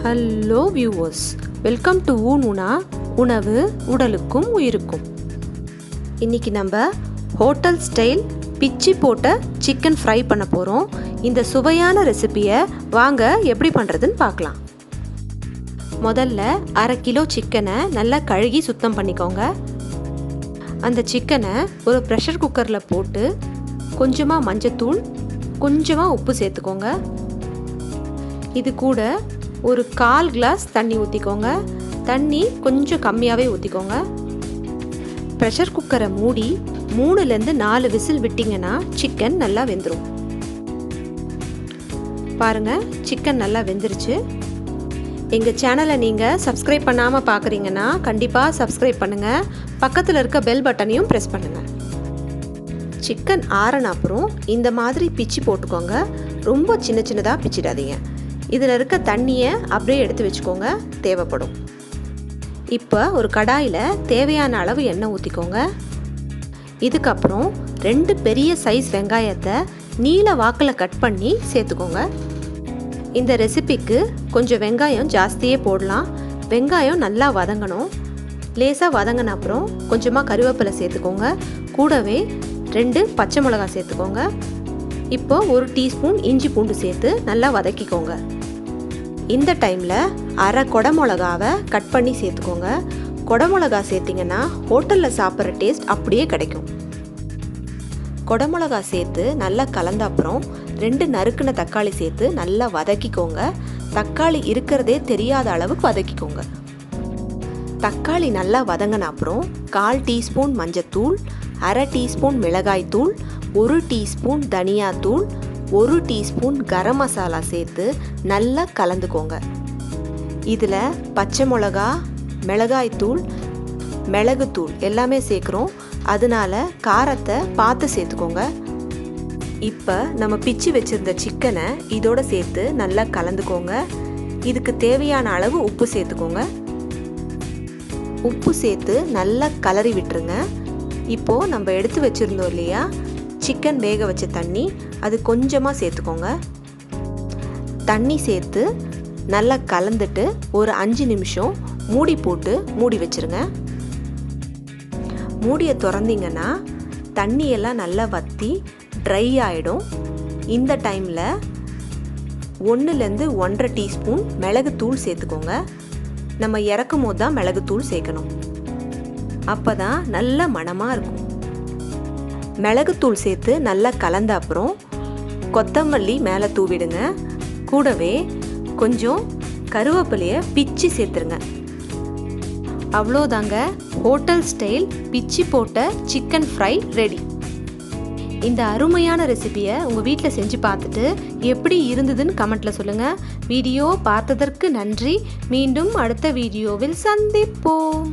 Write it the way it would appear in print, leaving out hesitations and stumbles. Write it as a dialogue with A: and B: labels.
A: Hello viewers, welcome to ஊனா உணவு உடலுக்கும் உயிருக்கும். இன்றைக்கி நம்ம ஹோட்டல் ஸ்டைல் பிச்சி போட்ட சிக்கன் ஃப்ரை பண்ண போகிறோம். இந்த சுவையான ரெசிபியை வாங்க எப்படி பண்ணுறதுன்னு பார்க்கலாம். முதல்ல 1/2 கிலோ சிக்கனை நல்லா கழுகி சுத்தம் பண்ணிக்கோங்க. அந்த சிக்கனை ஒரு ப்ரெஷர் குக்கரில் போட்டு கொஞ்சமாக மஞ்சத்தூள், கொஞ்சமாக உப்பு சேர்த்துக்கோங்க. இது கூட ஒரு 1/4 கிளாஸ் தண்ணி ஊற்றிக்கோங்க. தண்ணி கொஞ்சம் கம்மியாகவே ஊற்றிக்கோங்க. ப்ரெஷர் குக்கரை மூடி 3லேருந்து 4 விசில் விட்டிங்கன்னா சிக்கன் நல்லா வெந்துடும். பாருங்கள், சிக்கன் நல்லா வெந்துருச்சு. எங்கள் சேனலை நீங்கள் சப்ஸ்கிரைப் பண்ணாமல் பார்க்குறீங்கன்னா கண்டிப்பாக சப்ஸ்கிரைப் பண்ணுங்கள். பக்கத்தில் இருக்க பெல் பட்டனையும் ப்ரெஸ் பண்ணுங்கள். சிக்கன் ஆறின அப்புறம் இந்த மாதிரி பிச்சு போட்டுக்கோங்க. ரொம்ப சின்ன சின்னதாக பிச்சிடாதீங்க. இதில் இருக்க தண்ணியை அப்படியே எடுத்து வச்சுக்கோங்க, தேவைப்படும். இப்போ ஒரு கடாயில் தேவையான அளவு எண்ணெய் ஊற்றிக்கோங்க. இதுக்கப்புறம் 2 பெரிய சைஸ் வெங்காயத்தை நீல வாக்கில் கட் பண்ணி சேர்த்துக்கோங்க. இந்த ரெசிபிக்கு கொஞ்சம் வெங்காயம் ஜாஸ்தியே போடலாம். வெங்காயம் நல்லா வதங்கணும். லேசாக வதங்கின அப்புறம் கொஞ்சமாக கருவேப்பிலை சேர்த்துக்கோங்க. கூடவே 2 பச்சை மிளகாய் சேர்த்துக்கோங்க. இப்போ 1 டீஸ்பூன் இஞ்சி பூண்டு சேர்த்து நல்லா வதக்கிக்கோங்க. இந்த டைமில் 1/2 குடமிளகாவை கட் பண்ணி சேர்த்துக்கோங்க. குடமிளகா சேர்த்திங்கன்னா ஹோட்டலில் சாப்பிட்ற டேஸ்ட் அப்படியே கிடைக்கும். குடமிளகா சேர்த்து நல்லா கலந்த அப்புறம் 2 நறுக்குன தக்காளி சேர்த்து நல்லா வதக்கிக்கோங்க. தக்காளி இருக்கிறதே தெரியாத அளவுக்கு வதக்கிக்கோங்க. தக்காளி நல்லா வதங்கின அப்புறம் 1/4 டீஸ்பூன் மஞ்சத்தூள், 1/2 டீஸ்பூன் மிளகாய்த்தூள், 1 டீஸ்பூன் தனியாத்தூள், 1 டீஸ்பூன் கரம் மசாலா சேர்த்து நல்லா கலந்துக்கோங்க. இதில் பச்சை மிளகா, மிளகாய்த்தூள், மிளகுத்தூள் எல்லாமே சேர்க்குறோம். அதனால காரத்தை பார்த்து சேர்த்துக்கோங்க. இப்போ நம்ம பிச்சு வச்சுருந்த சிக்கனை இதோட சேர்த்து நல்லா கலந்துக்கோங்க. இதுக்கு தேவையான அளவு உப்பு சேர்த்துக்கோங்க. உப்பு சேர்த்து நல்லா கலரி விட்டுருங்க. இப்போது நம்ம எடுத்து வச்சுருந்தோம் இல்லையா சிக்கன் வேக வச்ச தண்ணி, அது கொஞ்சமாக சேர்த்துக்கோங்க. தண்ணி சேர்த்து நல்லா கலந்துட்டு ஒரு 5 நிமிஷம் மூடி போட்டு மூடி வச்சுருங்க. மூடியை திறந்தீங்கன்னா தண்ணியெல்லாம் நல்லா வற்றி ட்ரை ஆகிடும். இந்த டைமில் 1லேருந்து 1/2 டீஸ்பூன் மிளகுத்தூள் சேர்த்துக்கோங்க. நம்ம இறக்கும் போது தான் மிளகுத்தூள் சேர்க்கணும். அப்போ தான் நல்ல மணமாக இருக்கும். மிளகுத்தூள் சேர்த்து நல்லா கலந்த அப்புறம் கொத்தமல்லி மேலே தூவிடுங்க. கூடவே கொஞ்சம் கருவேப்பிலையை பிச்சு சேர்த்துருங்க. அவ்வளோதாங்க, ஹோட்டல் ஸ்டைல் பிச்சு போட்ட சிக்கன் ஃப்ரை ரெடி. இந்த அருமையான ரெசிபியை உங்கள் வீட்டில் செஞ்சு பார்த்துட்டு எப்படி இருந்ததுன்னு கமெண்ட்டில் சொல்லுங்கள். வீடியோ பார்த்ததற்கு நன்றி. மீண்டும் அடுத்த வீடியோவில் சந்திப்போம்.